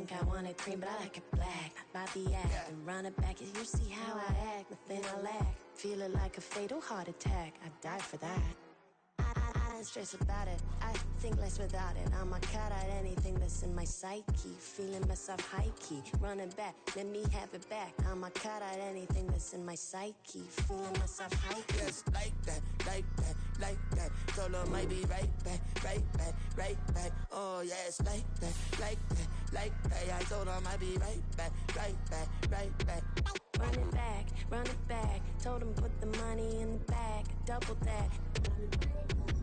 think I wanted cream, but I like it black. Bobby act and run it back. You see how I act, nothing I lack. Feeling like a fatal heart attack. I'd die for that. I don't stress about it. I think less without it. I'ma cut out anything that's in my psyche. Feeling myself high key. Running back, let me have it back. I'ma cut out anything that's in my psyche. Feeling myself high key. Yes, like that, like that, like that. Solo might be right back, right back, right back. Oh yes, like that, like that, like that. I told her I might be right back, right back, right back. Run it back, run it back. Told him put the money in the bag. Double that.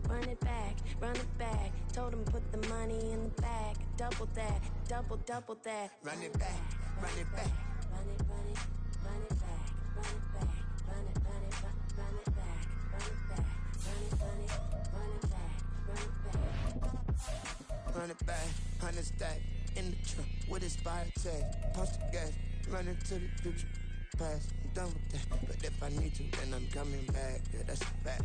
Run it back, run it back. Told him put the money in the bag. Double that, double that. Run it back, run it back. Run it, run it, run it back. Run it back, run it, run it, run it back. Run it back, run it, run it, run it back. Run it back. Run it back, 100 stack in the truck with expired tag. Punch the gas, run into the future. Past, I'm done with that. But if I need to, then I'm coming back. Yeah, that's a fact.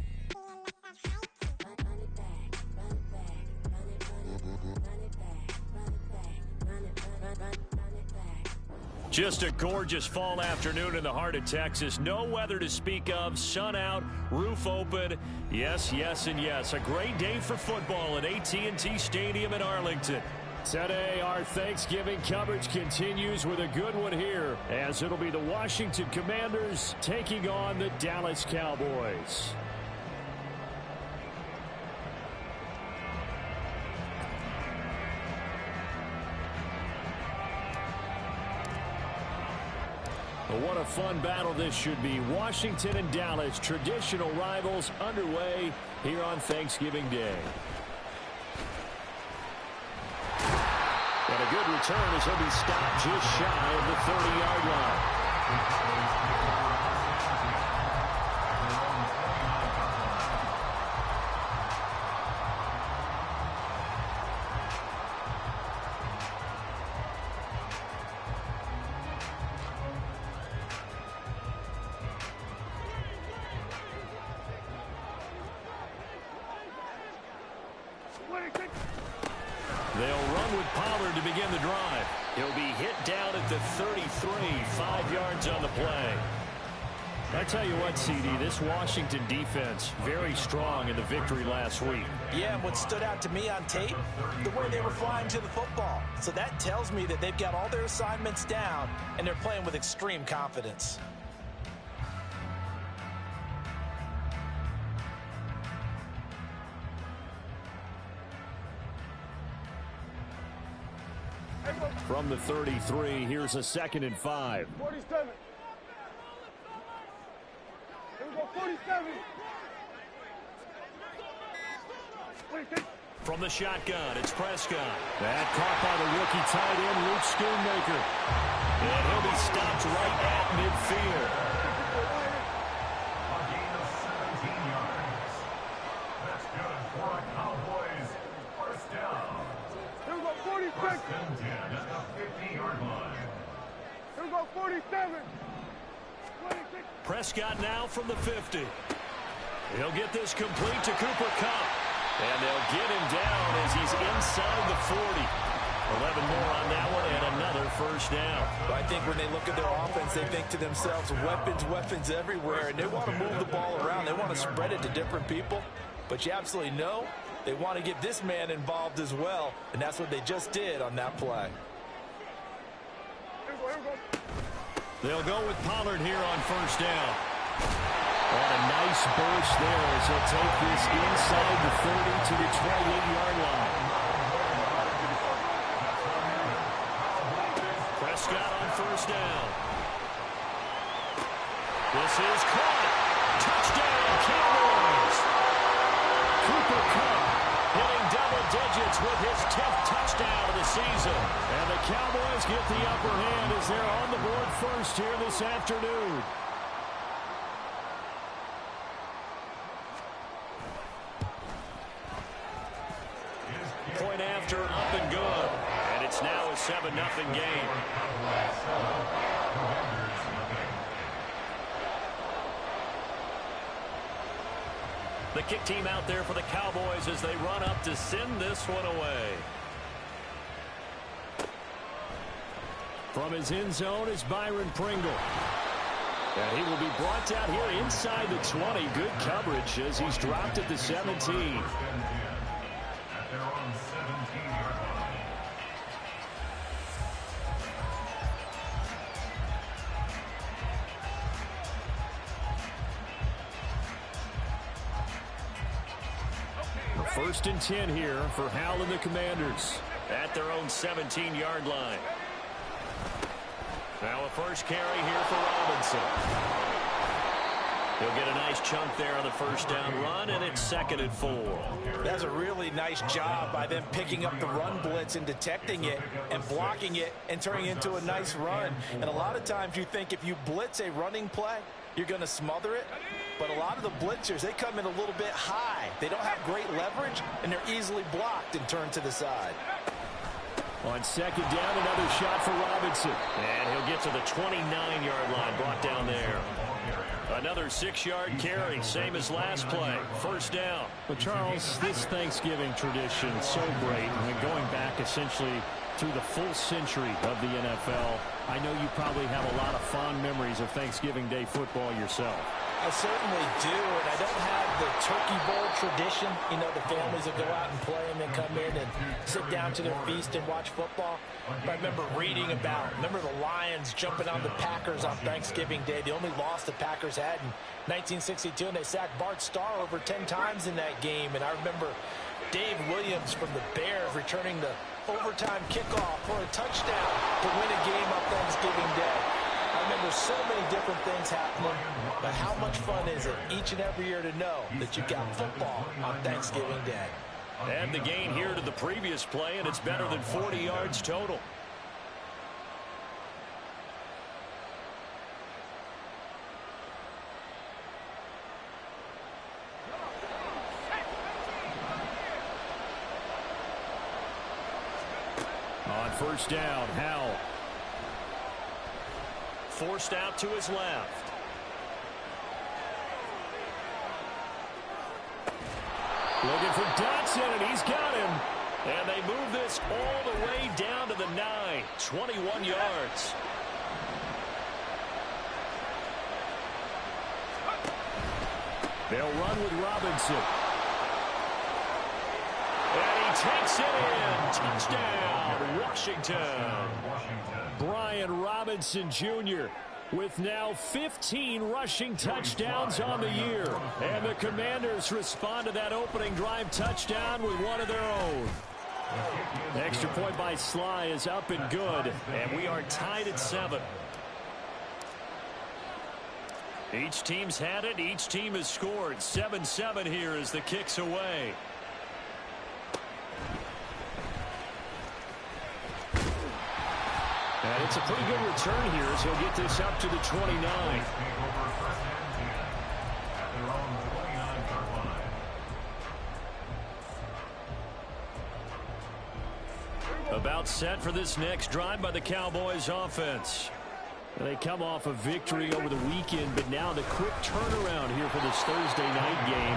Just a gorgeous fall afternoon in the heart of Texas. No weather to speak of. Sun out, roof open. Yes, yes, and yes. A great day for football at AT&T Stadium in Arlington. Today, our Thanksgiving coverage continues with a good one here, as it'll be the Washington Commanders taking on the Dallas Cowboys. What a fun battle this should be. Washington and Dallas, traditional rivals, underway here on Thanksgiving Day. And a good return as he'll be stopped just shy of the 30-yard line. They'll run with Pollard to begin the drive. He'll be hit down at the 33, 5 yards on the play. I tell you what, CD, this Washington defense, very strong in the victory last week. Yeah, and what stood out to me on tape, the way they were flying to the football. So that tells me that they've got all their assignments down, and they're playing with extreme confidence. From the 33, here's a 2nd and 5. 47. Here we go, 47. 46. From the shotgun, it's Prescott. That caught by the rookie tight end, Luke Schoonmaker. And he'll be stopped right at midfield. A gain of 17 yards. That's good for a Cowboys first down. Here we go, 46. First and 10 at the 50-yard line. Here we go, 47. 26. Prescott now from the 50. He'll get this complete to Cooper Kupp. And they'll get him down as he's inside the 40. 11 more on that one and another first down. But I think when they look at their offense, they think to themselves, weapons, weapons everywhere. And they want to move the ball around. They want to spread it to different people. But you absolutely know they want to get this man involved as well. And that's what they just did on that play. Here we go. They'll go with Pollard here on first down. And a nice burst there as he'll take this inside the 30 to the 28-yard line. Prescott on first down. This is caught. Touchdown, Cowboys. Cooper Kupp hitting double digits with his 10th touchdown of the season. And the Cowboys get the upper hand as they're on the board first here this afternoon. Point after, up and good. And it's now a 7-0 game. The kick team out there for the Cowboys as they run up to send this one away. From his end zone is Byron Pringle. And he will be brought down here inside the 20. Good coverage as he's dropped at the 17. At their own 17-yard line. First and 10 here for Howell and the Commanders at their own 17-yard line. Now a first carry here for Robinson. He'll get a nice chunk there on the first down run, and it's 2nd and 4. That's a really nice job by them picking up the run blitz and detecting it and blocking it and turning it into a nice run. And a lot of times you think if you blitz a running play, you're going to smother it. But a lot of the blitzers, they come in a little bit high. They don't have great leverage, and they're easily blocked and turned to the side. On second down, another shot for Robinson. And he'll get to the 29-yard line, brought down there. Another 6-yard carry, same as last play. First down. Well, Charles, this Thanksgiving tradition is so great. I mean, going back essentially through the full century of the NFL, I know you probably have a lot of fond memories of Thanksgiving Day football yourself. I certainly do, and I don't have the Turkey Bowl tradition. You know, the families that go out and play and then come in and sit down to their feast and watch football. But I remember reading about, remember the Lions jumping on the Packers on Thanksgiving Day. The only loss the Packers had in 1962, and they sacked Bart Starr over 10 times in that game. And I remember Dave Williams from the Bears returning the overtime kickoff for a touchdown to win a game on Thanksgiving Day. I remember so many different things happening, but how much fun is it each and every year to know that you've got football on Thanksgiving Day? And the gain here to the previous play, and it's better than 40 yards total. On first down, Howell. Forced out to his left. Looking for Dotson, and he's got him. And they move this all the way down to the 9. 21 yards. They'll run with Robinson. And he takes it in. Touchdown, Washington. Brian Robinson Jr. with now 15 rushing touchdowns on the year. And the Commanders respond to that opening drive touchdown with one of their own. The extra point by Sly is up and good, and we are tied at 7. Each team's had it. Each team has scored. 7-7 here as the kick's away. And it's a pretty good return here as he'll get this up to the 29. About set for this next drive by the Cowboys offense. They come off a victory over the weekend, but now the quick turnaround here for this Thursday night game.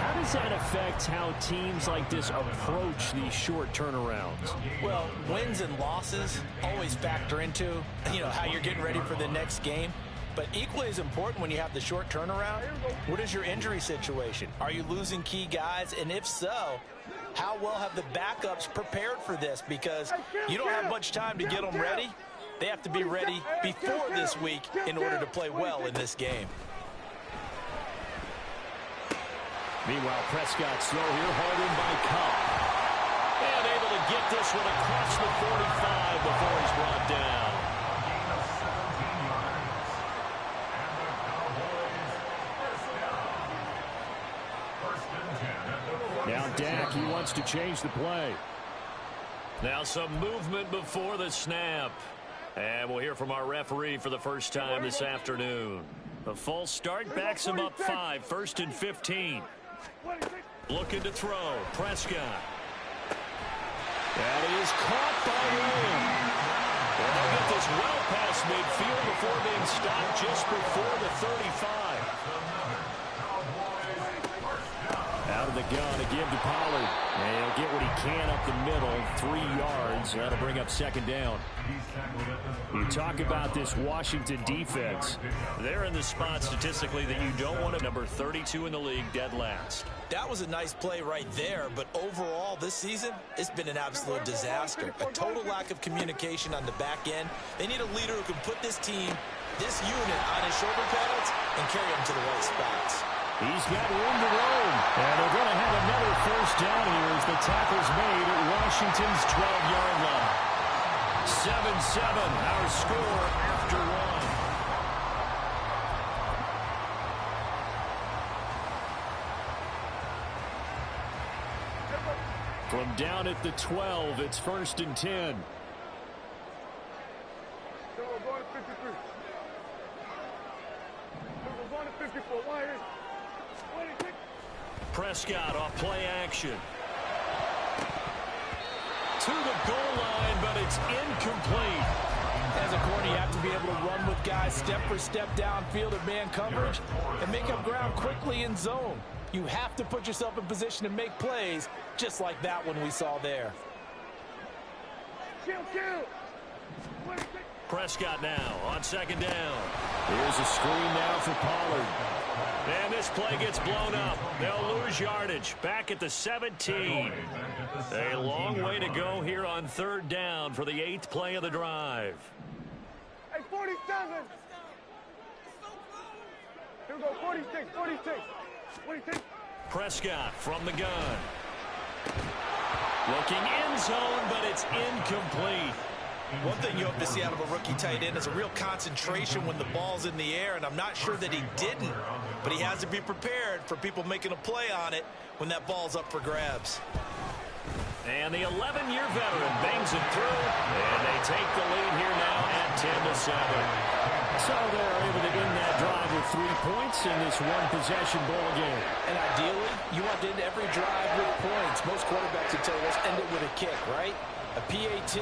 How does that affect how teams like this approach these short turnarounds? Well, wins and losses always factor into, how you're getting ready for the next game. But equally as important when you have the short turnaround, what is your injury situation? Are you losing key guys? And if so, how well have the backups prepared for this? Because you don't have much time to get them ready. They have to be ready before this week in order to play well in this game. Meanwhile, Prescott's throw here, hauled in by Cup. And able to get this one across the 45 before he's brought down. Now Dak, he wants to change the play. Now some movement before the snap. And we'll hear from our referee for the first time this afternoon. The false start backs him up 5, 1st and 15. Looking to throw, Prescott. That is caught by Williams. And they'll get this well past midfield before being stopped just before the 35. Out of the gun to give to Pollard. And he'll get what he can up the middle, 3 yards. That'll bring up second down. You talk about this Washington defense. They're in the spot statistically that you don't want to. Number 32 in the league, dead last. That was a nice play right there, but overall this season, it's been an absolute disaster. A total lack of communication on the back end. They need a leader who can put this team, this unit, on his shoulder pads and carry them to the right spots. He's got room to roam. And they're going to have another first down here as the tackle's made at Washington's 12-yard line. 7-7, our score after 1. From down at the 12, it's 1st and 10. Going to 53. Going to 54. Why is 26? Prescott off play action. To the goal line, but it's incomplete. As a corner, you have to be able to run with guys step for step downfield at man coverage and make up ground quickly in zone. You have to put yourself in position to make plays, just like that one we saw there. Kill. 26. Prescott now on second down. Here's a screen now for Pollard. And this play gets blown up. They'll lose yardage. Back at the 17. A long way to go here on 3rd down for the 8th play of the drive. Hey, 47. Here we go, 46. 26. Prescott from the gun. Looking end zone, but it's incomplete. One thing you hope to see out of a rookie tight end is a real concentration when the ball's in the air, and I'm not sure that he didn't, but he has to be prepared for people making a play on it when that ball's up for grabs. And the 11-year veteran bangs it through, and they take the lead here now at 10-7. So they're able to end that drive with 3 points in this one-possession ball game. And ideally, you want to end every drive with points. Most quarterbacks would tell you, let's end it with a kick, right? A PAT,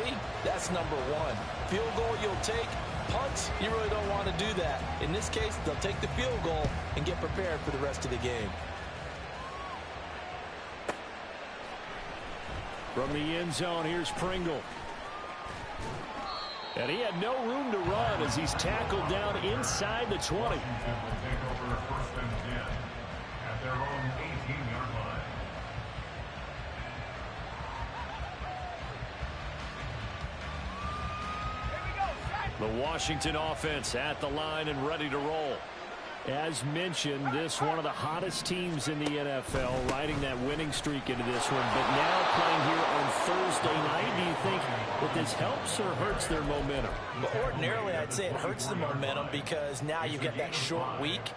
that's number 1. Field goal you'll take. Punts, you really don't want to do that. In this case, they'll take the field goal and get prepared for the rest of the game. From the end zone, here's Pringle. And he had no room to run as he's tackled down inside the 20. Washington will take over 1st and 10 at their own 18-yard line. The Washington offense at the line and ready to roll. As mentioned, this one of the hottest teams in the NFL, riding that winning streak into this one, but now playing here on Thursday night. Do you think that this helps or hurts their momentum? Well, ordinarily, I'd say it hurts the momentum because now you get that short week.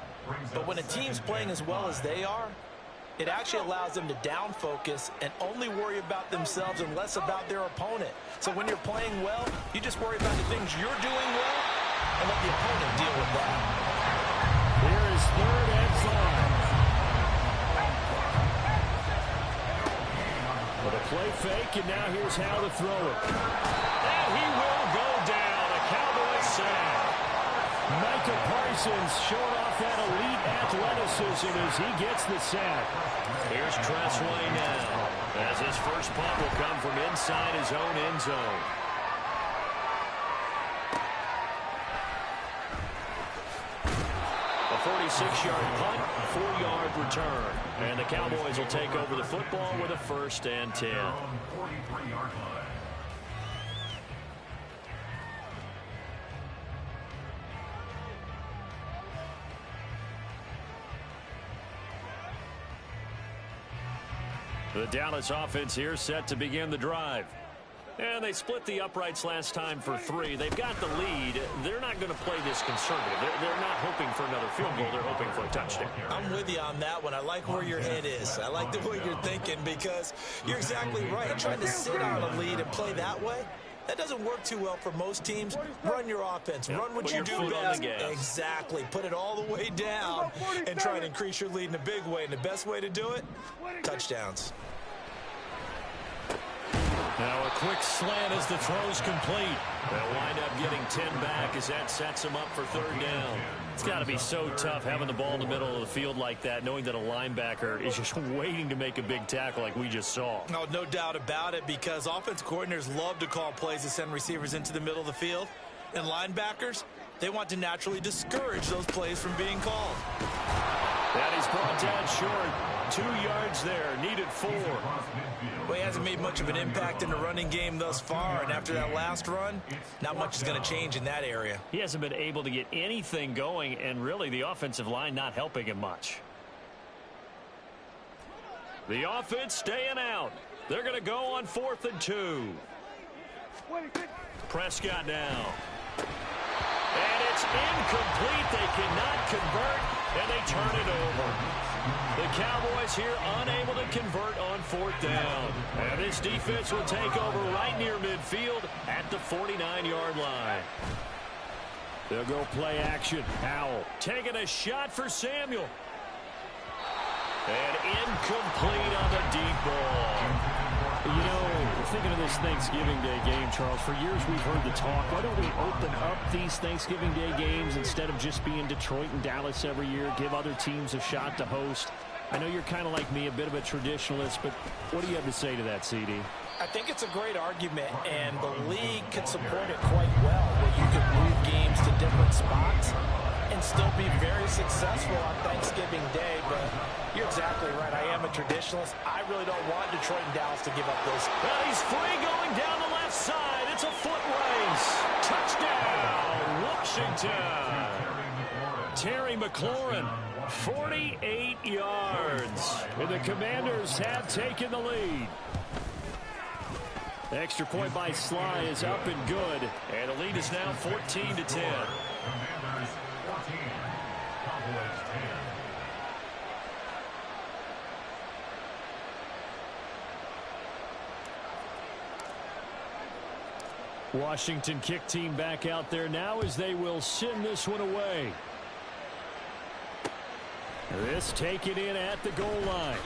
But when a team's playing as well as they are, it actually allows them to down focus and only worry about themselves and less about their opponent. So when you're playing well, you just worry about the things you're doing well and let the opponent deal with that. Here is 3rd and 5. With a play fake, and now here's how to throw it. And he will go down. A Cowboys sack. Micah Parsons showing off that elite athleticism as he gets the sack. Here's Tressway now, as his first punt will come from inside his own end zone. A 46-yard punt, 4-yard return. And the Cowboys will take over the football with a 1st and 10. 43-yard line. The Dallas offense here set to begin the drive. And they split the uprights last time for 3. They've got the lead. They're not going to play this conservative. They're not hoping for another field goal. They're hoping for a touchdown. I'm with you on that one. I like where your head is. I like the way you're thinking because you're exactly right. Trying to sit on a lead and play that way, that doesn't work too well for most teams. Run your offense. Run what you do best. Exactly. Put it all the way down and try and increase your lead in a big way. And the best way to do it, touchdowns. Now a quick slant as the throw's complete. They'll wind up getting 10 back as that sets them up for third down. It's got to be so tough having the ball in the middle of the field like that, knowing that a linebacker is just waiting to make a big tackle like we just saw. Oh, no doubt about it, because offense coordinators love to call plays to send receivers into the middle of the field. And linebackers, they want to naturally discourage those plays from being called. That is brought down short. 2 yards there, needed 4. Well, he hasn't made much of an impact in the running game thus far, and after that last run, not much is going to change in that area. He hasn't been able to get anything going, and really the offensive line not helping him much. The offense staying out. They're going to go on 4th and 2. Prescott now. And it's incomplete. They cannot convert, and they turn it over. The Cowboys here unable to convert on 4th down. And this defense will take over right near midfield at the 49-yard line. They'll go play action. Howell taking a shot for Samuel. And incomplete on the deep ball. You know, thinking of this Thanksgiving Day game, Charles, for years we've heard the talk, why don't we open up these Thanksgiving Day games instead of just being Detroit and Dallas every year, give other teams a shot to host? I know you're kind of like me, a bit of a traditionalist, but what do you have to say to that, CD? I think it's a great argument, and the league could support it quite well, where you could move games to different spots and still be very successful on Thanksgiving Day. But you're exactly right. I am a traditionalist. I really don't want Detroit and Dallas to give up those. Well, he's free going down the left side. It's a foot race. Touchdown, Washington. Terry McLaurin, 48 yards. And the Commanders have taken the lead. The extra point by Sly is up and good. And the lead is now 14-10. Commanders 14, Cowboys 10. Washington kick team back out there now as they will send this one away. This taken in at the goal line.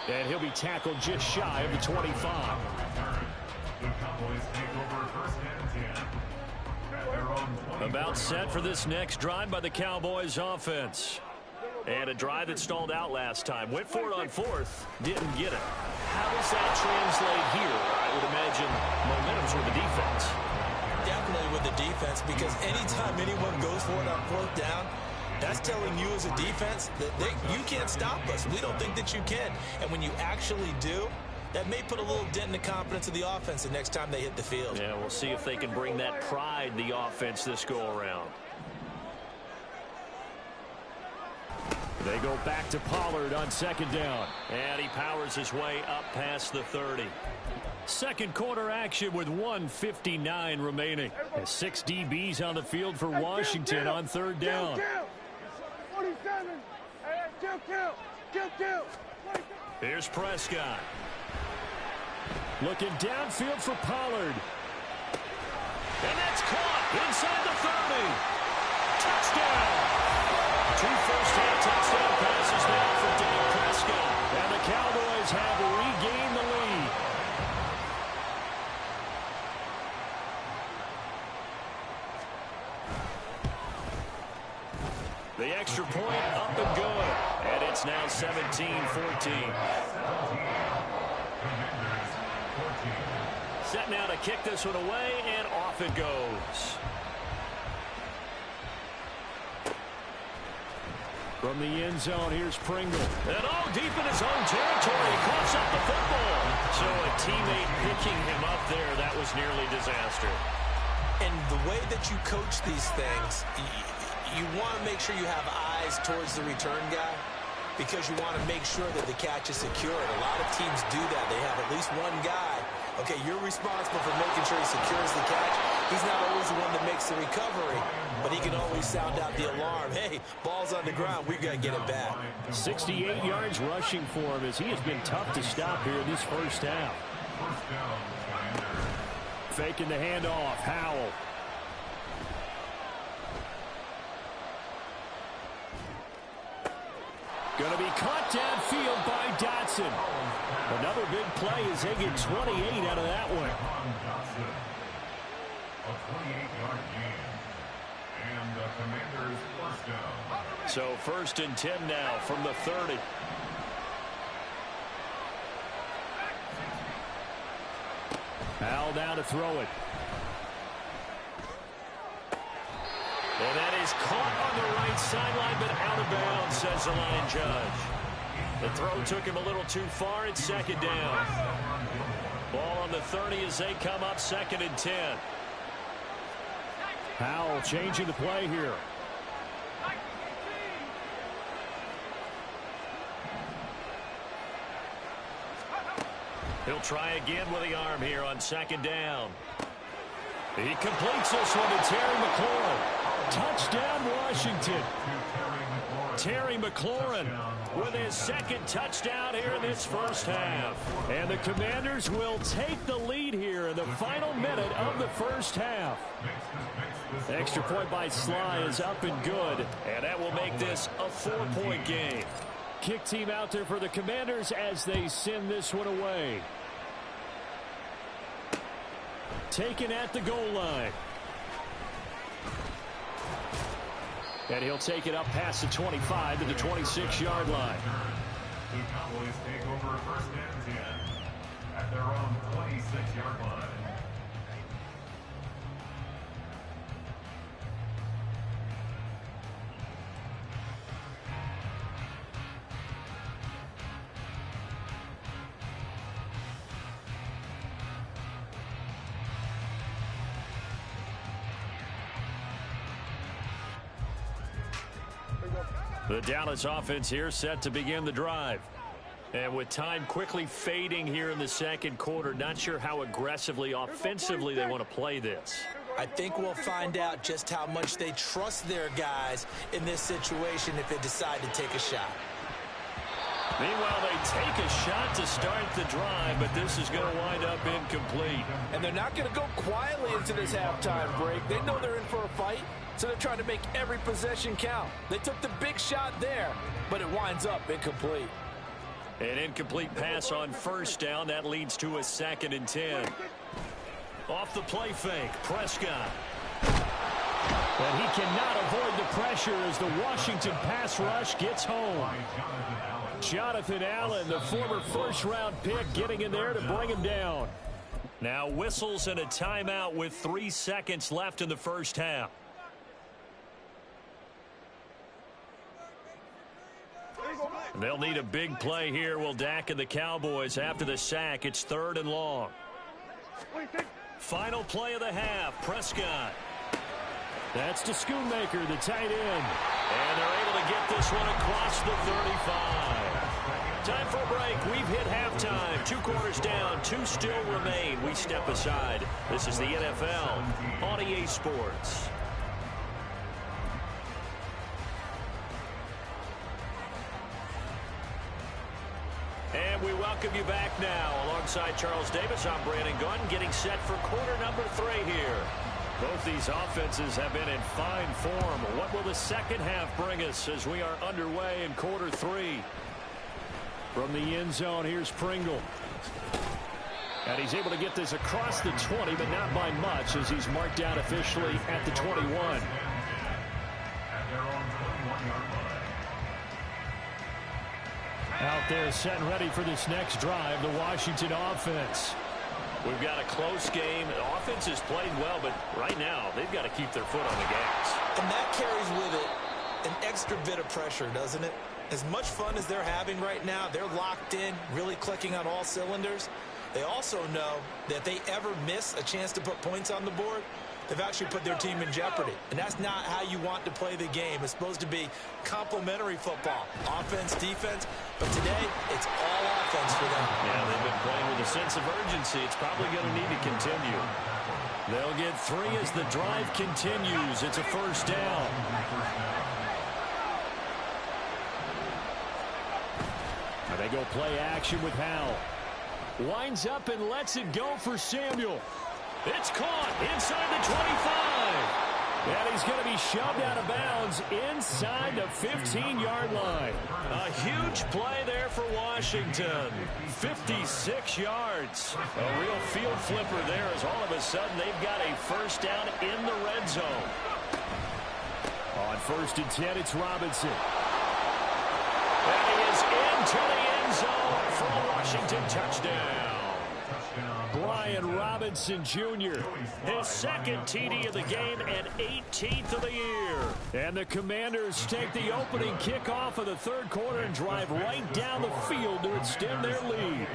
And he'll be tackled just shy of the 25. The Cowboys take over 1st and 10. At their own 20. About set for this next drive by the Cowboys offense. And a drive that stalled out last time. Went for it on 4th. Didn't get it. How does that translate here? I would imagine momentum's with the defense. Definitely with the defense, because anytime anyone goes for it on 4th down, that's telling you as a defense that you can't stop us. We don't think that you can. And when you actually do, that may put a little dent in the confidence of the offense the next time they hit the field. Yeah, we'll see if they can bring that pride, the offense, this go-around. They go back to Pollard on 2nd down. And he powers his way up past the 30. Second quarter action with 1:59 remaining. 6 DBs on the field for Washington on 3rd down. 47. Kill. Here's Prescott. Looking downfield for Pollard. And that's caught inside the 30. Touchdown. 2 first-half touchdown passes now for Dak Prescott. And the Cowboys have regained the lead. The extra point up and good. And it's now 17-14. Set now to kick this one away, and off it goes. From the end zone, here's Pringle. And all deep in his own territory, he coughs up the football. So a teammate picking him up there, that was nearly disaster. And the way that you coach these things, you want to make sure you have eyes towards the return guy, because you want to make sure that the catch is secured. A lot of teams do that. They have at least one guy. Okay, you're responsible for making sure he secures the catch. He's not always the one that makes the recovery, but he can always sound out the alarm. Hey, ball's on the ground. We've got to get it back. 68 yards rushing for him as he has been tough to stop here this first half. First down, Commanders. Faking the handoff. Howell. Going to be caught downfield by Dotson. Another big play as they get 28 out of that one. A 28-yard gain. And the Commanders first down. So 1st and 10 now from the 30. Howell down to throw it. And that is caught on the right sideline, but out of bounds, says the line judge. The throw took him a little too far. It's 2nd down. Ball on the 30 as they come up 2nd and 10. Howell changing the play here. He'll try again with the arm here on 2nd down. He completes this one to Terry McLaurin. Touchdown, Washington. Terry McLaurin with his 2nd touchdown here in this first half. And the Commanders will take the lead here in the final minute of the first half. Extra point by Sly is up and good. And that will make this a 4-point game. Kick team out there for the Commanders as they send this one away. Taken at the goal line. And he'll take it up past the 25 to the 26-yard line. The Cowboys take over 1st and 10 at their own 26-yard line. The Dallas offense here set to begin the drive. And with time quickly fading here in the 2nd quarter, not sure how aggressively, offensively they want to play this. I think we'll find out just how much they trust their guys in this situation if they decide to take a shot. Meanwhile, they take a shot to start the drive, but this is going to wind up incomplete. And they're not going to go quietly into this halftime break. They know they're in for a fight, so they're trying to make every possession count. They took the big shot there, but it winds up incomplete. An incomplete pass on 1st down. That leads to a 2nd and 10. Off the play fake, Prescott. And he cannot avoid the pressure as the Washington pass rush gets home. Jonathan Allen, the former 1st-round pick, getting in there to bring him down. Now whistles and a timeout with 3 seconds left in the first half. They'll need a big play here, will Dak and the Cowboys. After the sack, it's 3rd and long. Final play of the half, Prescott. That's to Schoonmaker, the tight end. And they're able to get this one across the 35. Time for a break. We've hit halftime. 2 quarters down, 2 still remain. We step aside. This is the NFL on EA Sports. And we welcome you back now. Alongside Charles Davis, I'm Brandon Gunn, getting set for quarter number 3 here. Both these offenses have been in fine form. What will the second half bring us as we are underway in quarter 3? From the end zone, here's Pringle. And he's able to get this across the 20, but not by much as he's marked down officially at the 21. Out there set and ready for this next drive, the Washington offense. We've got a close game. The offense has played well, but right now they've got to keep their foot on the gas. And that carries with it an extra bit of pressure, doesn't it? As much fun as they're having right now, they're locked in, really clicking on all cylinders. They also know that if they ever miss a chance to put points on the board, they've actually put their team in jeopardy. And that's not how you want to play the game. It's supposed to be complementary football, offense, defense. But today, it's all offense for them. Yeah, they've been playing with a sense of urgency. It's probably going to need to continue. They'll get 3 as the drive continues. It's a first down. Now they go play action with Howell. Winds up and lets it go for Samuel. It's caught inside the 25. And he's going to be shoved out of bounds inside the 15-yard line. A huge play there for Washington. 56 yards. A real field flipper there as all of a sudden they've got a first down in the red zone. On 1st and 10, it's Robinson. And he is into the end zone for a Washington touchdown. Brian Robinson Jr., his second TD of the game and 18th of the year. And the Commanders take the opening kickoff of the third quarter and drive right down the field to extend their lead.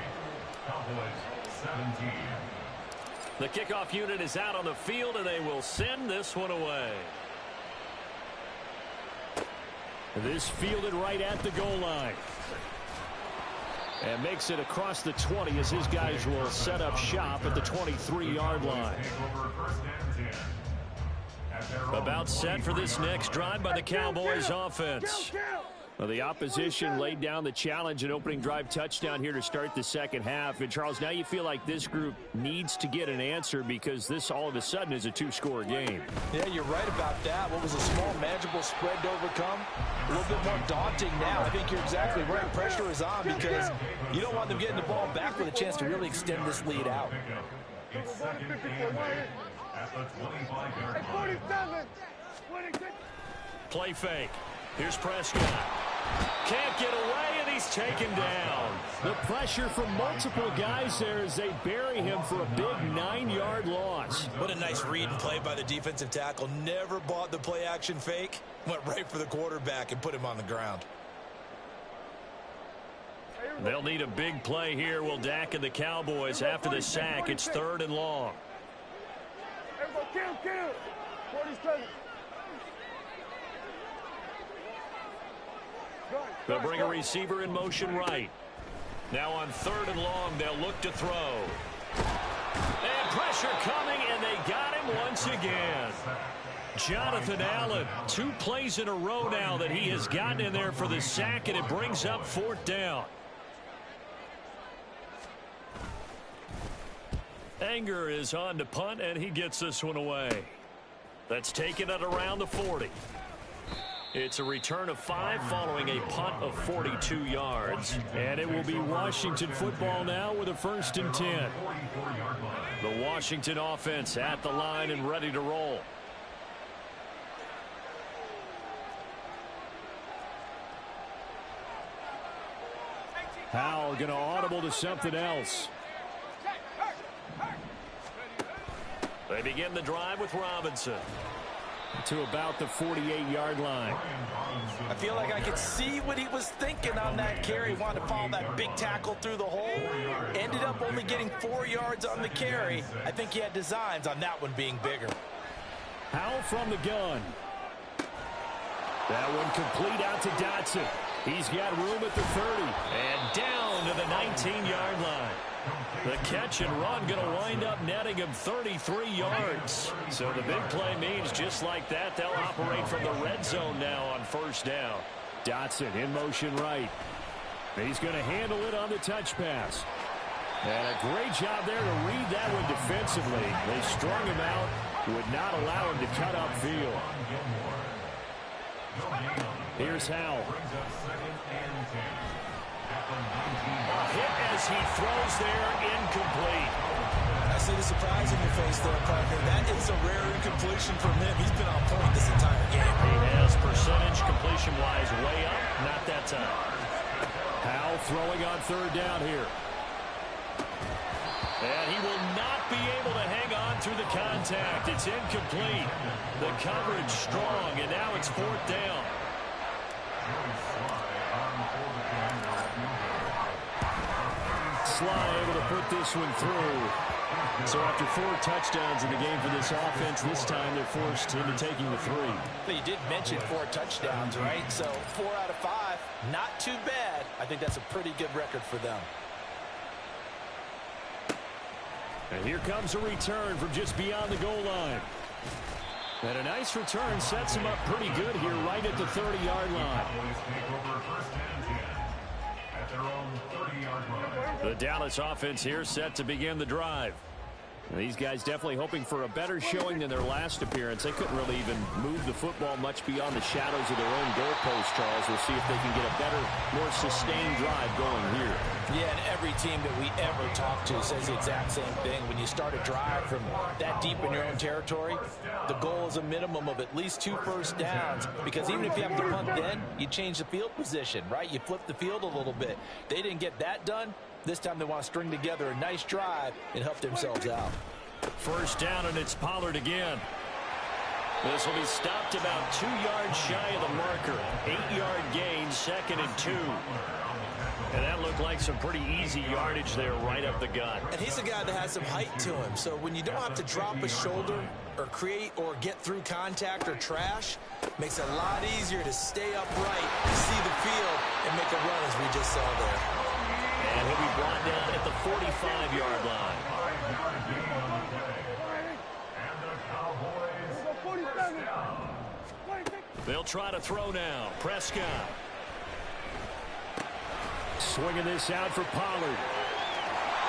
The kickoff unit is out on the field, and they will send this one away. This fielded right at the goal line. And makes it across the 20 as his guys will set up shop at the 23-yard line. About set for this next drive by the Cowboys offense. Well, the opposition laid down the challenge and opening drive touchdown here to start the second half. And, Charles, now you feel like this group needs to get an answer because this all of a sudden is a two-score game. Yeah, you're right about that. What was a small, manageable spread to overcome? A little bit more daunting now. I think you're exactly right. Pressure is on because you don't want them getting the ball back with a chance to really extend this lead out. It's second and 10 at the 25-yard line. Play fake. Here's Prescott. Can't get away, and he's taken down. The pressure from multiple guys there as they bury him for a big 9-yard loss. What a nice read and play by the defensive tackle. Never bought the play-action fake. Went right for the quarterback and put him on the ground. They'll need a big play here, will Dak and the Cowboys. After the sack, it's 3rd and long. Kill. 47. They'll bring a receiver in motion right. Now on 3rd and long, they'll look to throw. And pressure coming, and they got him once again. Jonathan Allen, 2 plays in a row now that he has gotten in there for the sack, and it brings up 4th down. Anger is on to punt, and he gets this one away. That's taken at around the 40. It's a return of 5 following a punt of 42 yards. And it will be Washington football now with a 1st and 10. The Washington offense at the line and ready to roll. Howell going to audible to something else. They begin the drive with Robinson. To about the 48-yard line. I feel like I could see what he was thinking on that carry. Wanted to follow that big tackle through the hole. Ended up only getting 4 yards on the carry. I think he had designs on that one being bigger. Howell from the gun. That one complete out to Dotson. He's got room at the 30. And down to the 19-yard line. The catch and run going to wind up netting him 33 yards. So the big play means just like that, they'll operate from the red zone now on 1st down. Dotson in motion right. He's going to handle it on the touch pass. And a great job there to read that one defensively. They strung him out, would not allow him to cut upfield. Here's Howell. A hit as he throws there, incomplete. I see the surprise in your face there, partner. That is a rare incompletion from him. He's been on point this entire game. He has percentage completion-wise way up, not that time. Howell throwing on 3rd down here. And he will not be able to hang on through the contact. It's incomplete. The coverage strong, and now it's 4th down. Sly able to put this one through. So after 4 touchdowns in the game for this offense, this time they're forced into taking the 3. But you did mention 4 touchdowns, right? So 4 out of 5, not too bad. I think that's a pretty good record for them. And here comes a return from just beyond the goal line. And a nice return sets him up pretty good here right at the 30-yard line. The Dallas offense here set to begin the drive. These guys definitely hoping for a better showing than their last appearance. They couldn't really even move the football much beyond the shadows of their own goalpost, Charles. We'll see if they can get a better, more sustained drive going here. Yeah, and every team that we ever talk to says the exact same thing. When you start a drive from that deep in your own territory, the goal is a minimum of at least 2 first downs, because even if you have to punt then, you change the field position, right? You flip the field a little bit. They didn't get that done. This time they want to string together a nice drive and help themselves out. First down, and it's Pollard again. This will be stopped about 2 yards shy of the marker. 8-yard gain, 2nd and 2. And that looked like some pretty easy yardage there right up the gut. And he's a guy that has some height to him. So when you don't have to drop a shoulder or create or get through contact or trash, makes it a lot easier to stay upright, see the field, and make a run as we just saw there. And he'll be brought down at the 45-yard line. They'll try to throw now. Prescott. Swinging this out for Pollard.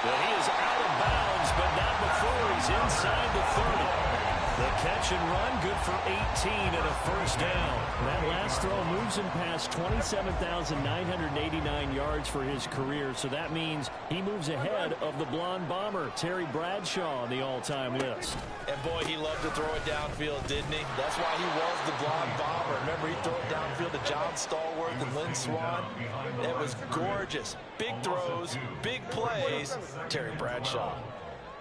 Well, he is out of bounds, but not before he's inside the 30. The catch and run, good for 18 and a first down. That last throw moves him past 27,989 yards for his career, so that means he moves ahead of the blonde bomber, Terry Bradshaw, on the all-time list. And boy, he loved to throw it downfield, didn't he? That's why he was the blonde bomber. Remember, he threw it downfield to John Stallworth and Lynn Swann. It was gorgeous. Big throws, big plays. Terry Bradshaw.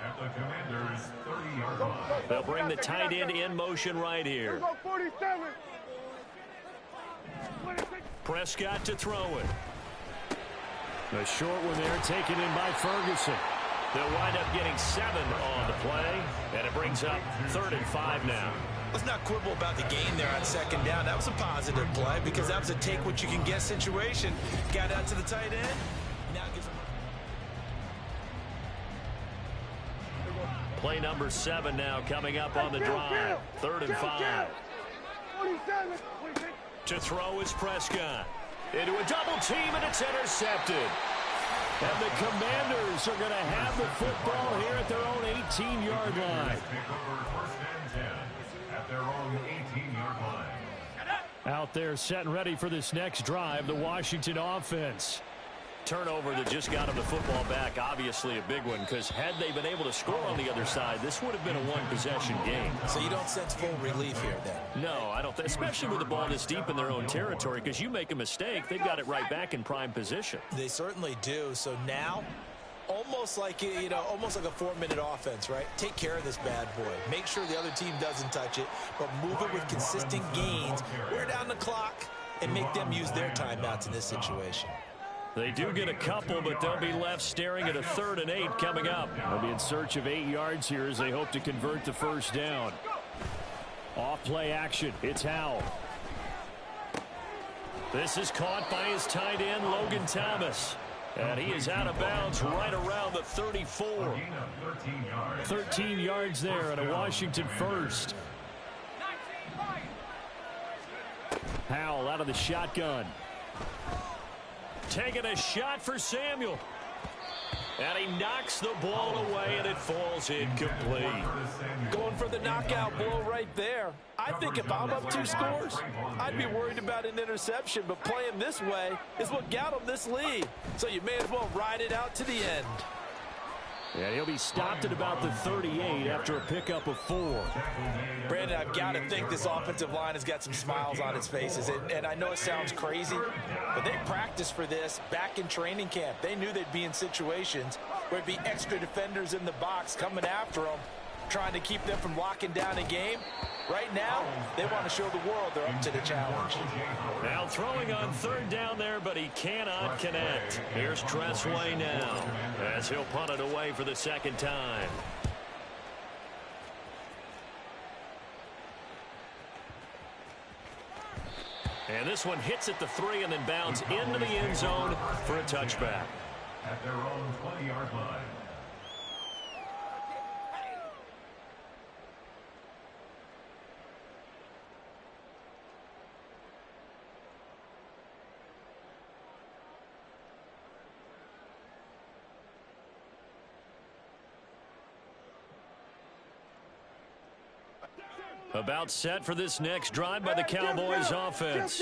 At the Commander's 30-yard line. They'll bring the tight end in motion right here. Prescott to throw it. A short one there taken in by Ferguson. They'll wind up getting 7 on the play, and it brings up 3rd and 5 now. Let's not quibble about the gain there on 2nd down. That was a positive play because that was a take-what-you-can-get situation. Got out to the tight end. Now gives him... Play number 7 now coming up on the drive. 3rd and 5. To throw is Prescott. Into a double team, and it's intercepted. And the Commanders are going to have the football here at their own 18-yard line. At their own 18-yard line. Out there set and ready for this next drive, the Washington offense. Turnover that just got him the football back, obviously a big one, because had they been able to score on the other side, this would have been a one-possession game. So you don't sense full relief here, then? No, I don't, especially with the ball this deep in their own territory, because you make a mistake, they've got it right back in prime position. They certainly do. So now, almost like, almost like a 4-minute offense, right? Take care of this bad boy. Make sure the other team doesn't touch it, but move it with consistent gains. Wear down the clock and make them use their timeouts in this situation. They do get a couple, but they'll be left staring at a 3rd and 8 coming up. They'll be in search of 8 yards here as they hope to convert the first down. Off play action. It's Howell. This is caught by his tight end, Logan Thomas. And he is out of bounds right around the 34. 13 yards there and a Washington first. Howell out of the shotgun. Taking a shot for Samuel. And he knocks the ball away, and it falls incomplete. Going for the knockout blow right there. I think if I'm up 2 scores, I'd be worried about an interception, but playing this way is what got him this lead. So you may as well ride it out to the end. And he'll be stopped at about the 38 after a pickup of 4. Brandon, I've got to think this offensive line has got some smiles on its faces. And I know it sounds crazy, but they practiced for this back in training camp. They knew they'd be in situations where it'd be extra defenders in the box coming after them, trying to keep them from locking down a game. Right now, they want to show the world they're up to the challenge. Now throwing on 3rd down there, but he cannot connect. Here's Tressway now, as he'll punt it away for the 2nd time. And this one hits at the 3 and then bounds into the end zone for a touchback. At their own 20-yard line. About set for this next drive by the Cowboys offense.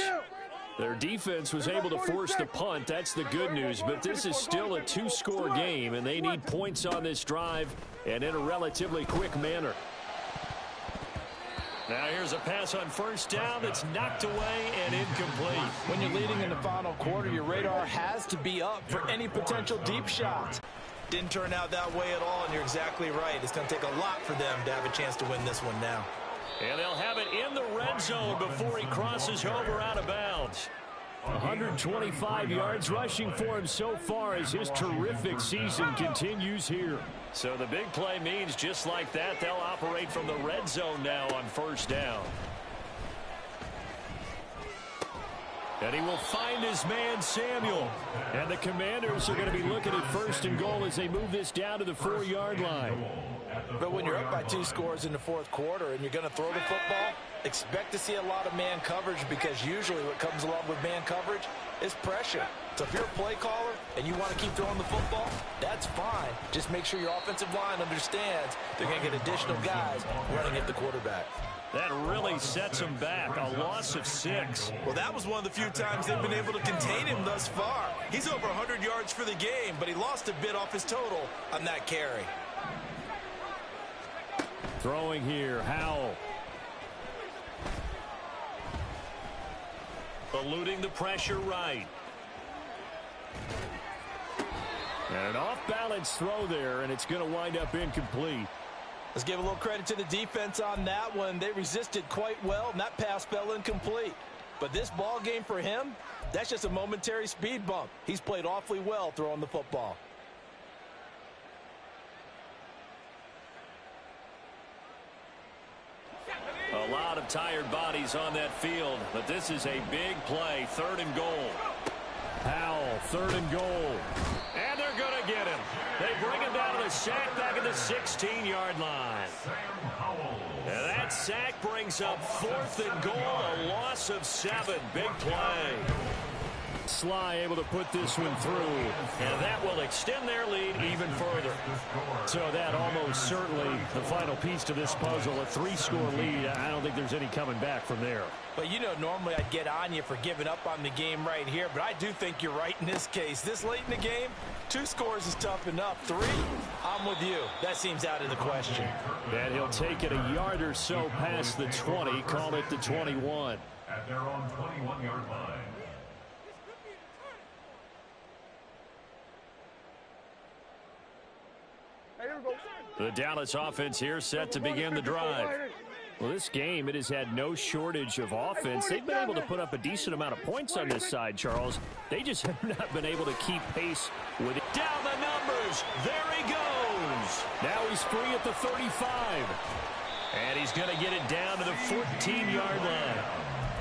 Their defense was able to force the punt. That's the good news. But this is still a two-score game, and they need points on this drive and in a relatively quick manner. Now here's a pass on first down that's knocked away and incomplete. When you're leading in the final quarter, your radar has to be up for any potential deep shots. Didn't turn out that way at all, and you're exactly right. It's going to take a lot for them to have a chance to win this one now. And they'll have it in the red zone before he crosses over out of bounds. 125 yards rushing for him so far as his terrific season continues here. So the big play means just like that, they'll operate from the red zone now on first down. And he will find his man, Samuel. And the Commanders are going to be looking at first and goal as they move this down to the 4-yard line. But when you're up by 2 scores in the fourth quarter and you're going to throw the football, expect to see a lot of man coverage, because usually what comes along with man coverage is pressure. So if you're a play caller and you want to keep throwing the football, that's fine. Just make sure your offensive line understands they're going to get additional guys running at the quarterback. That really sets him back. A loss of 6. Well, that was one of the few times they've been able to contain him thus far. He's over 100 yards for the game, but he lost a bit off his total on that carry. Throwing here, Howell. Eluding the pressure right. And an off-balance throw there, and it's going to wind up incomplete. Let's give a little credit to the defense on that one. They resisted quite well, and that pass fell incomplete. But this ball game for him, that's just a momentary speed bump. He's played awfully well throwing the football. A lot of tired bodies on that field, but this is a big play. 3rd and goal. Howell, 3rd and goal. And they're going to get him. They bring him down to the sack back at the 16-yard line. And that sack brings up 4th and goal, a loss of 7. Big play. Sly able to put this one through, and that will extend their lead even further. So that almost certainly the final piece to this puzzle, a 3-score lead. I don't think there's any coming back from there. But you know, normally I'd get on you for giving up on the game right here, but I do think you're right in this case. This late in the game, 2 scores is tough enough. 3, I'm with you. That seems out of the question. And he'll take it a yard or so past the 20, call it the 21. At their own 21-yard line. The Dallas offense here set to begin the drive. Well, this game, it has had no shortage of offense. They've been able to put up a decent amount of points on this side, Charles. They just have not been able to keep pace with it. Down the numbers. There he goes. Now he's free at the 35. And he's going to get it down to the 14-yard line.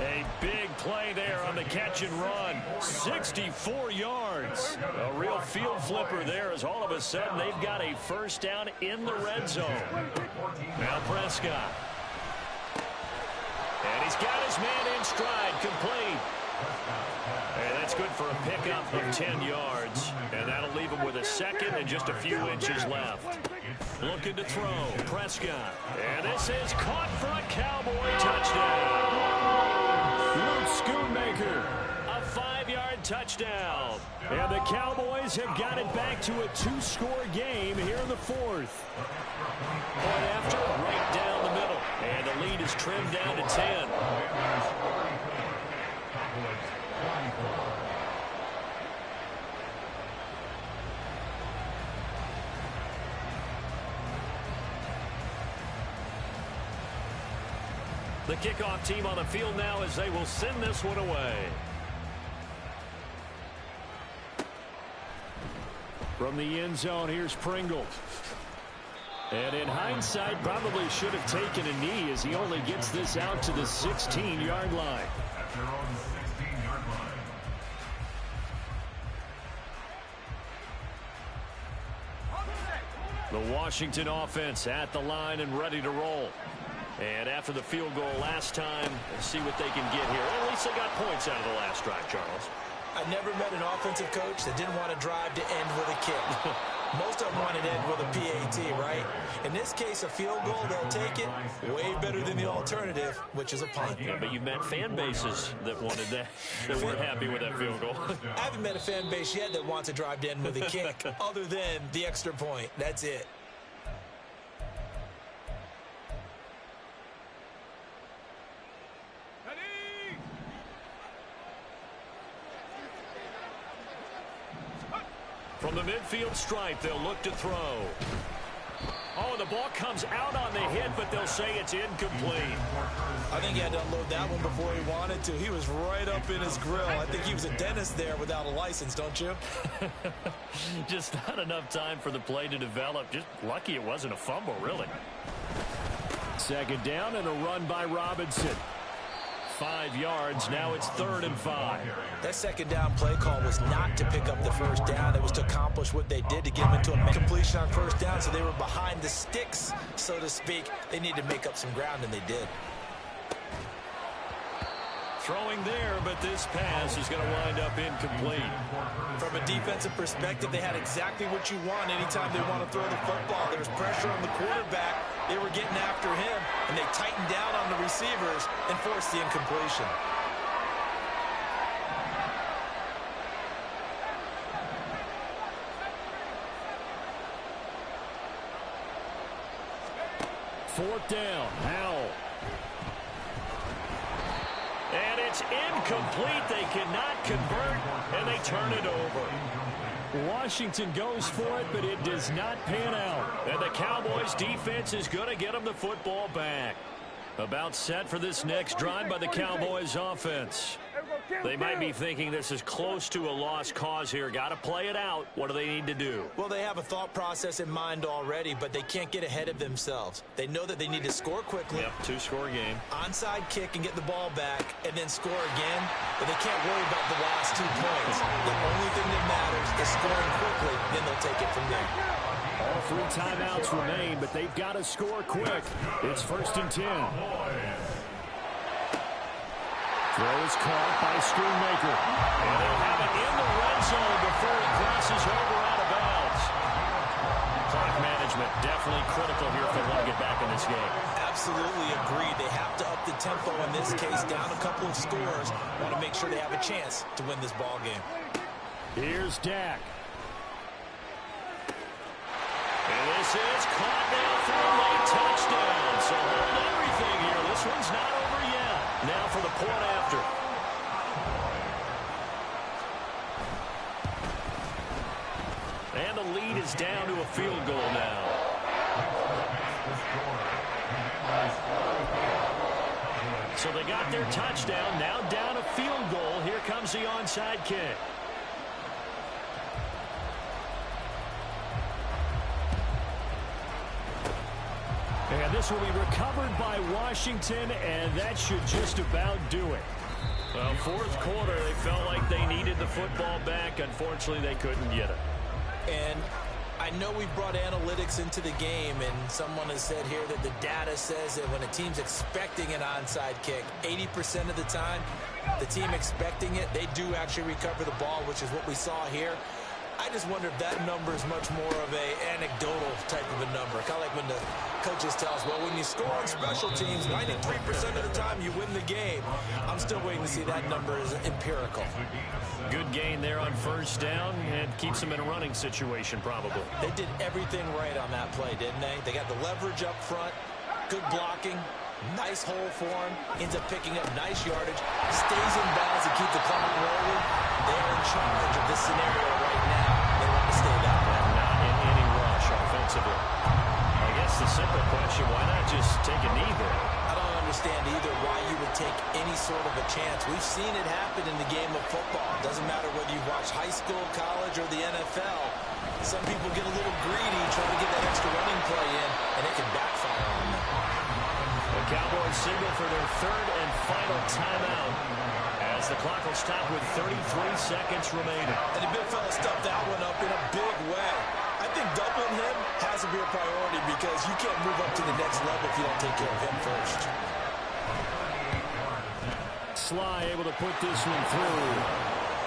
A big play there on the catch and run. 64 yards. A real field flipper there as all of a sudden they've got a first down in the red zone. Now Prescott. And he's got his man in stride, complete. And that's good for a pickup of 10 yards. And that'll leave him with a second and just a few inches left. Looking to throw, Prescott. And this is caught for a Cowboy touchdown. Luke Schoonmaker, a 5-yard touchdown. And the Cowboys have got it back to a 2-score game here in the 4th. Point after, right down the middle. And the lead is trimmed down to 10. The kickoff team on the field now as they will send this one away. From the end zone, here's Pringle. And in hindsight, probably should have taken a knee as he only gets this out to the 16-yard line. At their own 16-yard line. The Washington offense at the line and ready to roll. And after the field goal last time, let's see what they can get here. At least they got points out of the last drive, Charles. I never met an offensive coach that didn't want to drive to end with a kick. Most of them want it in with a PAT, right? In this case, a field goal, they'll take it. Way better than the alternative, which is a punt. Yeah, but you've met fan bases that wanted that weren't happy with that field goal. I haven't met a fan base yet that wants to drive in with a kick other than the extra point. That's it. From the midfield stripe, they'll look to throw. Oh, the ball comes out on the hit, but they'll say it's incomplete. I think he had to unload that one before he wanted to. He was right up in his grill. I think he was a dentist there without a license, don't you? Just not enough time for the play to develop. Just lucky it wasn't a fumble, really. Second down and a run by Robinson. 5 yards. Now it's 3rd and 5. That second down play call was not to pick up the first down. It was to accomplish what they did to get them into a completion on first down, so they were behind the sticks, so to speak. They needed to make up some ground, and they did. Throwing there, but this pass is going to wind up incomplete. From a defensive perspective, they had exactly what you want anytime they want to throw the football. There was pressure on the quarterback. They were getting after him, and they tightened down on the receivers and forced the incompletion. Fourth down. Howell. And it's incomplete. They cannot convert, and they turn it over. Washington goes for it, but it does not pan out. And the Cowboys defense is going to get them the football back. About set for this next drive by the Cowboys offense. They might be thinking this is close to a lost cause here. Got to play it out. What do they need to do? Well, they have a thought process in mind already, but they can't get ahead of themselves. They know that they need to score quickly. Yep, 2-score game. Onside kick and get the ball back and then score again, but they can't worry about the last 2 points. The only thing that matters is scoring quickly, then they'll take it from there. All 3 timeouts remain, but they've got to score quick. It's 1st and 10. Throw is caught by Schoonmaker. And they'll have it in the red zone before he crosses over out of bounds. Clock management definitely critical here if they want to get back in this game. Absolutely agreed. They have to up the tempo in this case, down a couple of scores. Want to make sure they have a chance to win this ball game. Here's Dak. And this is caught now for a late touchdown. So hold everything here. This one's not over yet. Now for the point after. And the lead is down to a field goal now. So they got their touchdown. Now down a field goal. Here comes the onside kick. And this will be recovered by Washington, and that should just about do it. Well, 4th quarter, they felt like they needed the football back. Unfortunately, they couldn't get it. And I know we brought analytics into the game, and someone has said here that the data says that when a team's expecting an onside kick, 80% of the time, the team expecting it, they do actually recover the ball, which is what we saw here. I just wonder if that number is much more of a anecdotal type of a number. Kind of like when the coaches tell us, well, when you score on special teams, 93% of the time you win the game. I'm still waiting to see that number is empirical. Good gain there on 1st down and keeps them in a running situation probably. They did everything right on that play, didn't they? They got the leverage up front, good blocking, nice hole for him, ends up picking up nice yardage, stays in bounds to keep the clock rolling. They're in charge of this scenario right now. They want to stay that way. Not in any rush offensively. I guess the simple question, why not just take a knee there? I don't understand either why you would take any sort of a chance. We've seen it happen in the game of football. It doesn't matter whether you watch high school, college, or the NFL. Some people get a little greedy trying to get that extra running play in, and it can backfire on them. The Cowboys signal for their 3rd and final timeout as the clock will stop with 33 seconds remaining. And the big fella stuffed that one up in a big way. I think doubling him has to be a priority because you can't move up to the next level if you don't take care of him first. Sly able to put this one through.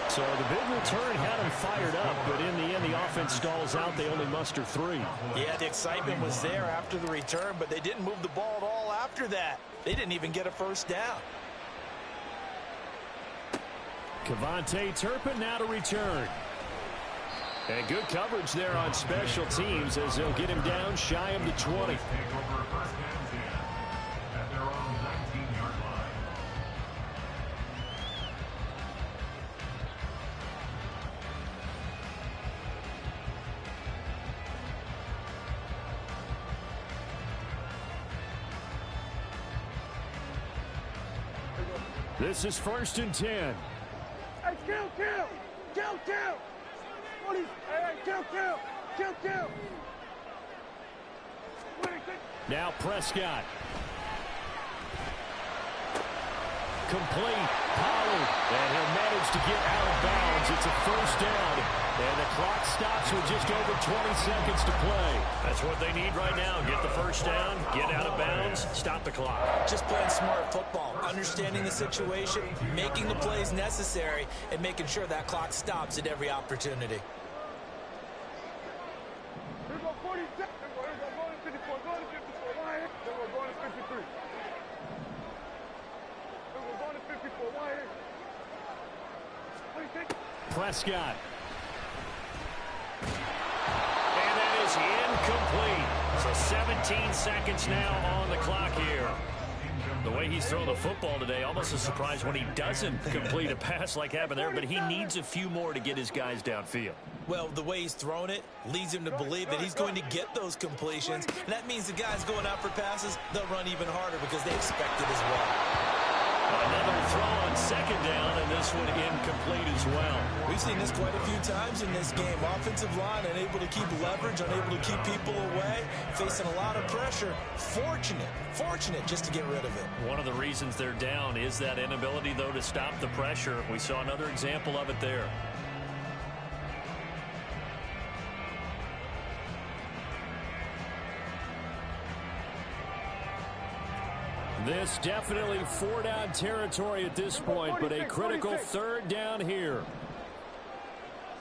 So the big return had them fired up, but in the end, the offense stalls out. They only muster 3. Yeah, the excitement was there after the return, but they didn't move the ball at all after that. They didn't even get a first down. KaVontae Turpin now to return. And good coverage there on special teams as they'll get him down shy of the 20. Take over first and 10 at their own 19-yard line. This is 1st and 10. Hey, kill! Hey, kill! Now Prescott. Complete. Pollard. And he'll manage to get out of bounds. It's a first down. And the clock stops with just over 20 seconds to play. That's what they need right now. Get the first down, get out of bounds, stop the clock. Just playing smart football, understanding the situation, making the plays necessary, and making sure that clock stops at every opportunity. Here go 47. Here go going to 54. Going to 54. Why? Here go going to 53. Here go going to 54. Why? Here. 26. Prescott. And that is incomplete. So 17 seconds now on the clock here. The way he's thrown the football today, almost a surprise when he doesn't complete a pass like happened there, but he needs a few more to get his guys downfield. Well, the way he's thrown it leads him to believe that he's going to get those completions, and that means the guys going out for passes, they'll run even harder because they expect it as well. Another throw on second down, and this one incomplete as well. We've seen this quite a few times in this game. Offensive line unable to keep leverage, unable to keep people away, facing a lot of pressure. Fortunate just to get rid of it. One of the reasons they're down is that inability, though, to stop the pressure. We saw another example of it there. This definitely 4-down territory at this point, but a critical 3rd down here.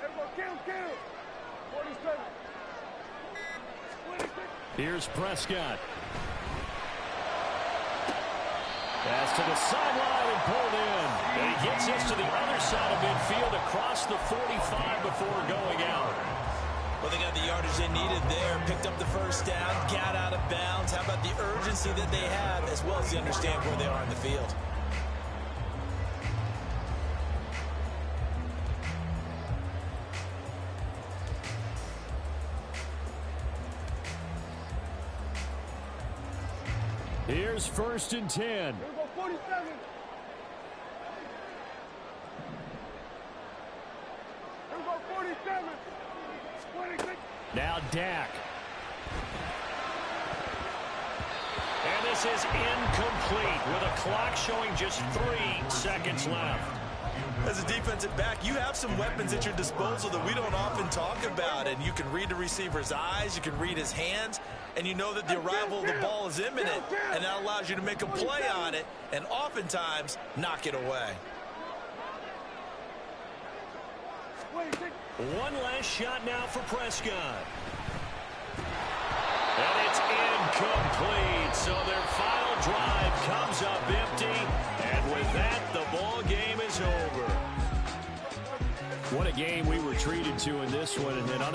Here go kill! 47. 26. Here's Prescott. Pass to the sideline and pulled in. And he gets us to the other side of midfield across the 45 before going out. Well, they got the yardage they needed there, picked up the first down, got out of bounds. How about the urgency that they have, as well as they understand where they are in the field? Here's 1st and 10. Here go 47. Here go 47. 26. Now Dak. And this is incomplete with a clock showing just 3 seconds left. As a defensive back, you have some weapons at your disposal that we don't often talk about, and you can read the receiver's eyes, you can read his hands, and you know that the arrival of the ball is imminent, and that allows you to make a play on it and oftentimes knock it away. 26. One last shot now for Prescott. And it's incomplete. So their final drive comes up empty. And with that, the ball game is over. What a game we were treated to in this one. And then on